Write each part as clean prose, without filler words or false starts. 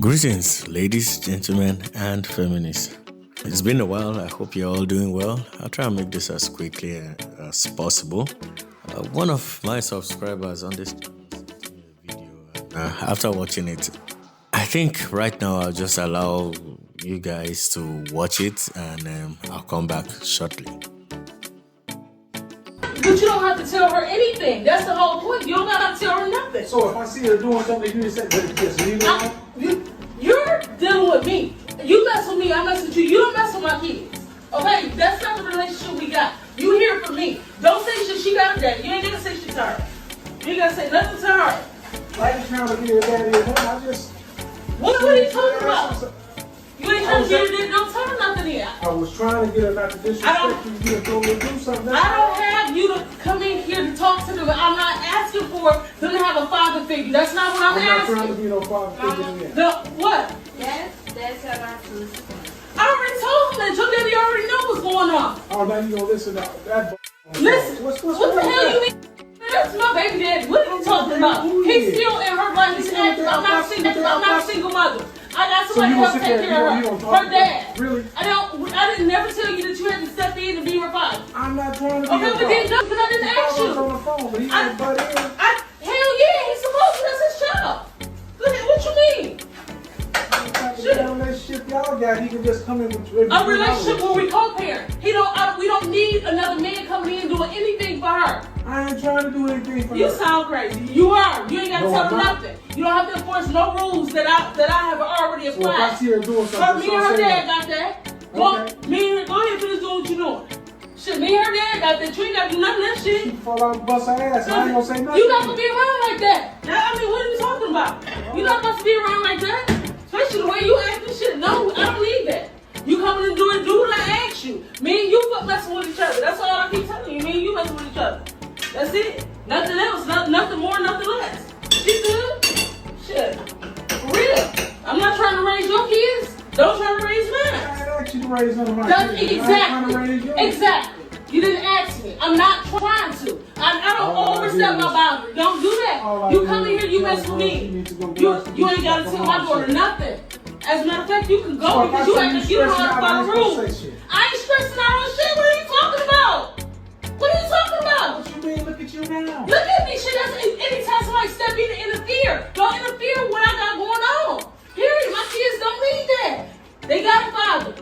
Greetings, ladies, gentlemen, and feminists. It's been a while. I hope you're all doing well. I'll try and make this as quickly as possible. One of my subscribers on this channel sent me a video. After watching it, I think right now I'll just allow you guys to watch it and I'll come back shortly. But you don't have to tell her anything. That's the whole point. You don't have to tell her nothing. So if I see her doing something, you just say, yes, leave it You're dealing with me. You mess with me, I mess with you. You don't mess with my kids. Okay? That's not the relationship we got. You hear from me. Don't say shit. She got her daddy. You ain't gonna say shit to her. You ain't gonna say nothing to her. I ain't trying to get her daddy or nothing. I just... What are you talking about? You ain't trying to get her daddy. Don't tell her nothing yet. I was trying to get her not to disrespect you. You told me to do something. I don't have you to come in here to talk to them. I'm not asking for them to have a father figure. That's not what I'm asking. I'm not trying to be no father figure yet. No, what? Yes, that's how I feel. I already told him that your daddy already know what's going on. Oh, now you gonna listen to that. Listen, what's what the hell you mean? That's my baby daddy. What are you talking about? He's still in her life. He's acting. I'm not single mother. I got somebody else to take care of her. Her dad. Really? I didn't never tell you that you had to step in and be her father. I'm not trying to be Okay, but then no, because I didn't ask you. on the phone, but he said, butt in. Hell yeah, he's supposed to. That's his child. Look at what you mean. That relationship y'all got, he can just come in with you. A relationship where we co-parent. We don't need another man coming in doing anything for her. I ain't trying to do anything for her. You sound crazy. You are. You ain't got to tell her nothing. You don't have to enforce no rules that I have already applied. So if I see her doing something, me and her dad got that. Okay. Me and her, go ahead and finish doing what you doing. Shit, me and her dad got that. You ain't got to do nothing of that shit. She fall out and bust her ass. I ain't gonna say nothing. You not gonna be around like that. What are you talking about? You not supposed to be around like that. Especially the way you acting shit. No, I don't need that. You coming and do what I asked you. Me and you messing with each other. That's all I keep telling you. Me and you messing with each other. That's it. Nothing else. Nothing more, nothing less. You good? Shit. For real. I'm not trying to raise your kids. Don't try to raise mine. I ain't asked you to raise none of my kids. Exactly. You didn't ask me. I'm not trying to. I don't overstep my boundary. Don't do that. You come in here, you mess with me. You ain't got to tell my daughter nothing. As a matter of fact, you can go because you ain't you don't know how to follow rules. I ain't stressing out on shit. What are you talking about? What are you talking about? What you mean? Look at you now. Look at me. Shit, that's anytime somebody step in and interfere. Don't interfere with what I got going on. Period. My kids don't need that. They got a father.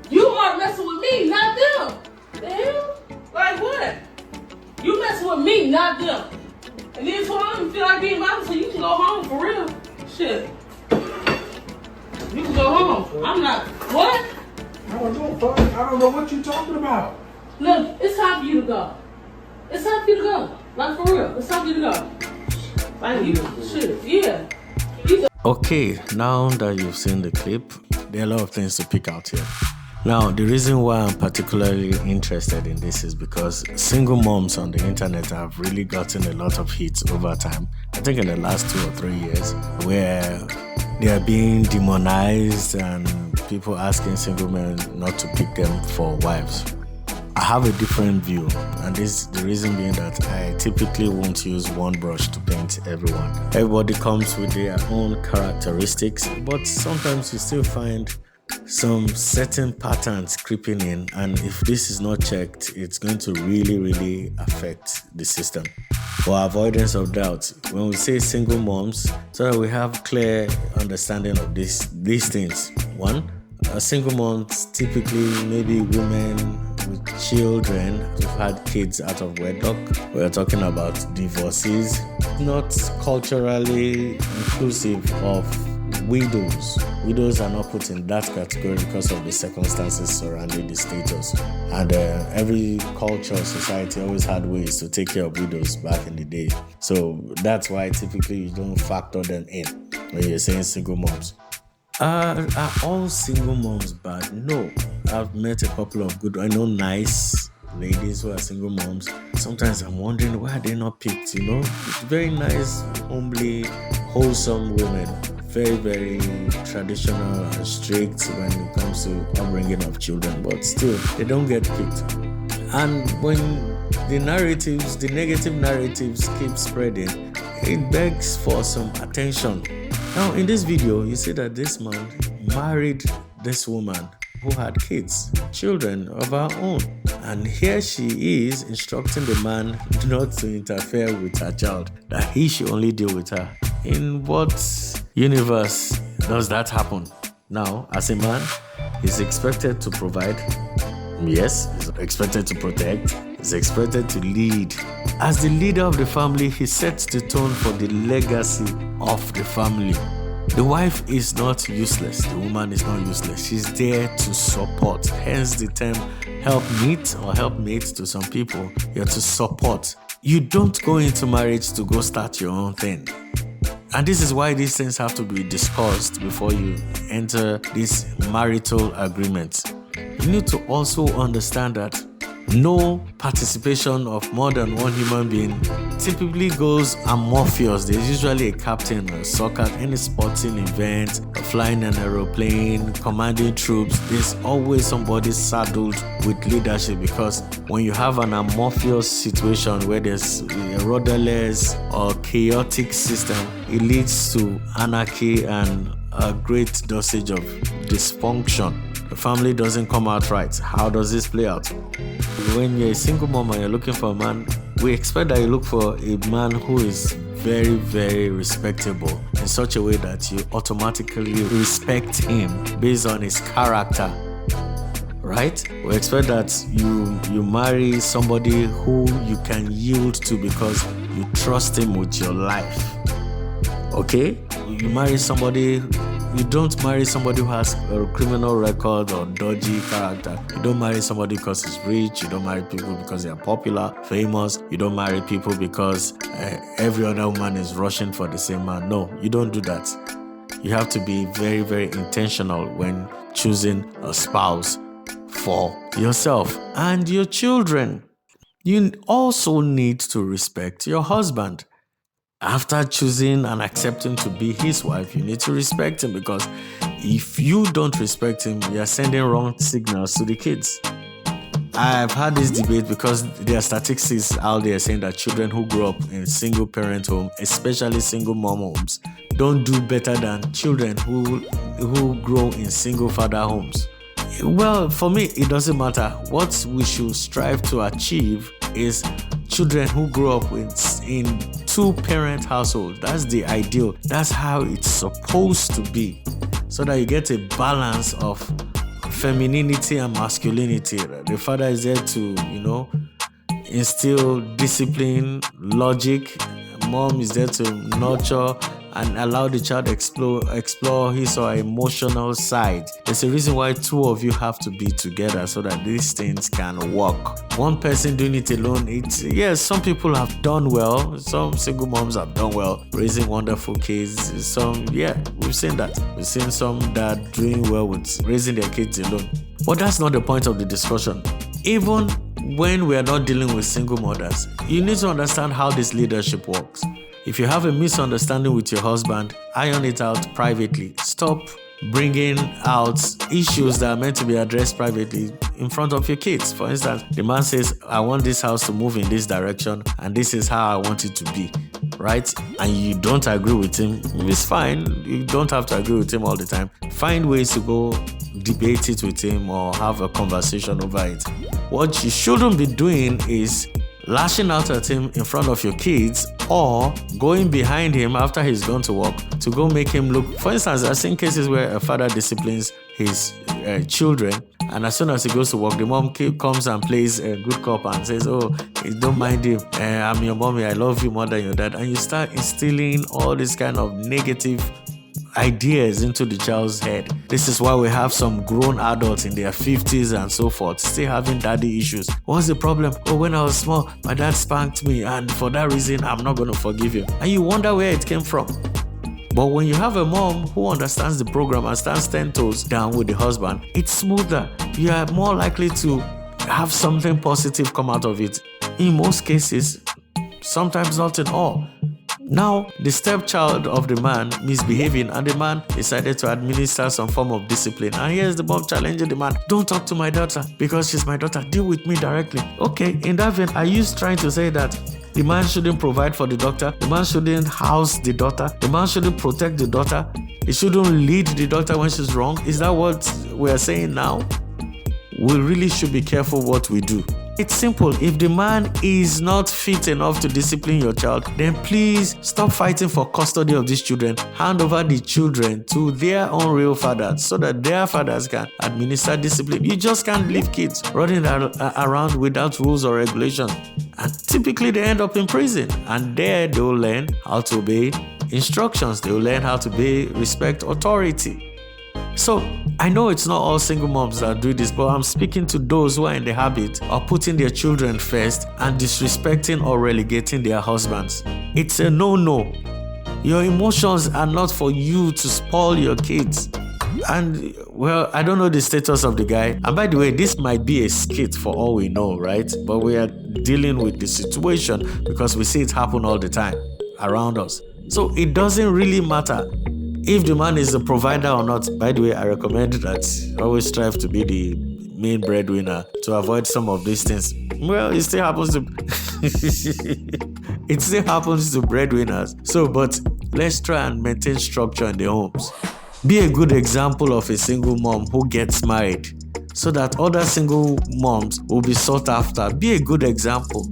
You are messing with me, not them. The hell? Like what? You messing with me, not them. And then so I don't feel like being mom, so you can go home for real. Shit. You can go home. I'm not. What? I don't know what you talking about. Look, it's time for you to go. It's time for you to go. Like for real. It's time for you to go. Like you shit. Yeah. Okay, now that you've seen the clip, there are a lot of things to pick out here. Now, the reason why I'm particularly interested in this is because single moms on the internet have really gotten a lot of hits over time. I think in the last 2 or 3 years, where they are being demonized and people asking single men not to pick them for wives. I have a different view, and the reason being that I typically won't use one brush to paint everyone. Everybody comes with their own characteristics, but sometimes you still find some certain patterns creeping in, and if this is not checked, it's going to really affect the system. For avoidance of doubt, when we say single moms, so that we have clear understanding of these things. One, single moms typically maybe women with children who've had kids out of wedlock. We're talking about divorcees, not culturally inclusive of widows. Widows are not put in that category because of the circumstances surrounding the status. And every culture, society always had ways to take care of widows back in the day. So that's why typically you don't factor them in when you're saying single moms. Are all single moms bad? No. I've met a couple of good, I know nice ladies who are single moms. Sometimes I'm wondering why are they not picked, Very nice, homely, wholesome women. Very traditional and strict when it comes to upbringing of children, but still they don't get picked. And when the negative narratives keep spreading, it begs for some attention. Now, in this video, you see that this man married this woman who had kids, children of her own. And here she is instructing the man not to interfere with her child, that he should only deal with her. In what universe does that happen? Now, as a man, he's expected to provide. Yes, he's expected to protect. He's expected to lead. As the leader of the family, he sets the tone for the legacy of the family. The wife is not useless. The woman is not useless. She's there to support. Hence the term helpmeet or helpmate to some people. You're to support. You don't go into marriage to go start your own thing. And this is why these things have to be discussed before you enter this marital agreement. You need to also understand that no participation of more than one human being typically goes amorphous. There's usually a captain or a soccer, any sporting event, flying an aeroplane, commanding troops. There's always somebody saddled with leadership, because when you have an amorphous situation where there's a rudderless or chaotic system, it leads to anarchy and a great dosage of dysfunction. The family doesn't come out right. How does this play out? When you're a single mom and you're looking for a man, we expect that you look for a man who is very, very respectable in such a way that you automatically respect him based on his character. Right? We expect that you marry somebody who you can yield to because you trust him with your life. Okay? You marry somebody. You don't marry somebody who has a criminal record or dodgy character. You don't marry somebody because he's rich. You don't marry people because they are popular, famous. You don't marry people because every other woman is rushing for the same man. No, you don't do that. You have to be very, very intentional when choosing a spouse for yourself and your children. You also need to respect your husband. After choosing and accepting to be his wife, you need to respect him, because if you don't respect him, you are sending wrong signals to the kids. I've had this debate because there are statistics out there saying that children who grow up in single parent home, especially single mom homes, don't do better than children who grow in single father homes. Well, for me, it doesn't matter. What we should strive to achieve is children who grow up in two-parent households. That's the ideal. That's how it's supposed to be, so that you get a balance of femininity and masculinity. The father is there to, instill discipline, logic. Mom is there to nurture and allow the child explore his or her emotional side. There's a reason why two of you have to be together so that these things can work. One person doing it alone, yes, some people have done well. Some single moms have done well, raising wonderful kids. We've seen that. We've seen some dad doing well with raising their kids alone. But that's not the point of the discussion. Even when we are not dealing with single mothers, you need to understand how this leadership works. If you have a misunderstanding with your husband, iron it out privately. Stop bringing out issues that are meant to be addressed privately in front of your kids. For instance, the man says, I want this house to move in this direction and this is how I want it to be, right? And you don't agree with him, it's fine. You don't have to agree with him all the time. Find ways to go debate it with him or have a conversation over it. What you shouldn't be doing is lashing out at him in front of your kids, or going behind him after he's gone to work to go make him look. For instance, I've seen cases where a father disciplines his children, and as soon as he goes to work, the mom comes and plays a good cop and says, don't mind him, I'm your mommy, I love you more than your dad. And you start instilling all this kind of negative ideas into the child's head. This is why we have some grown adults in their 50s and so forth still having daddy issues. What's the problem? When I was small, my dad spanked me, and for that reason, I'm not going to forgive you. And you wonder where it came from. But when you have a mom who understands the program and stands 10 toes down with the husband, it's smoother. You are more likely to have something positive come out of it. In most cases, sometimes not at all. Now, the stepchild of the man misbehaving, and the man decided to administer some form of discipline. And here's the mom challenging the man, don't talk to my daughter because she's my daughter, deal with me directly. Okay, in that vein, are you trying to say that The man shouldn't provide for the daughter. The man shouldn't house the daughter. The man shouldn't protect the daughter. He shouldn't lead the daughter when she's wrong. Is that what we are saying now? We really should be careful what we do. It's simple. If the man is not fit enough to discipline your child, then please stop fighting for custody of these children. Hand over the children to their own real fathers so that their fathers can administer discipline. You just can't leave kids running around without rules or regulations. And typically they end up in prison. And there they will learn how to obey instructions. They will learn how to respect authority. So, I know it's not all single moms that do this, but I'm speaking to those who are in the habit of putting their children first and disrespecting or relegating their husbands. It's a no-no. Your emotions are not for you to spoil your kids. And, well, I don't know the status of the guy. And by the way, this might be a skit for all we know, right? But we are dealing with the situation because we see it happen all the time around us. So, it doesn't really matter if the man is the provider or not. By the way, I recommend that always strive to be the main breadwinner to avoid some of these things. Well, it still happens to it still happens to breadwinners. So, but let's try and maintain structure in the homes. Be a good example of a single mom who gets married so that other single moms will be sought after. Be a good example.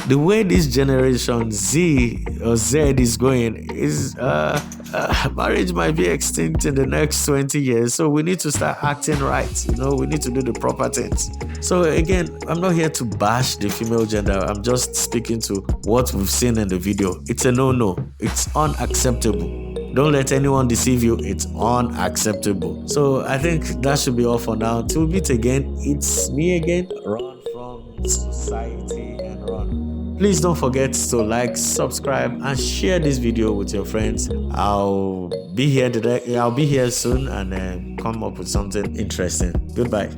The way this generation Z or Z is going is marriage might be extinct in the next 20 years. So we need to start acting right. We need to do the proper things. So again, I'm not here to bash the female gender. I'm just speaking to what we've seen in the video. It's a no-no. It's unacceptable. Don't let anyone deceive you. It's unacceptable. So I think that should be all for now. Till we meet again, it's me again, Ron from Society and Ron. Please don't forget to like, subscribe, and share this video with your friends. I'll be here soon and come up with something interesting. Goodbye.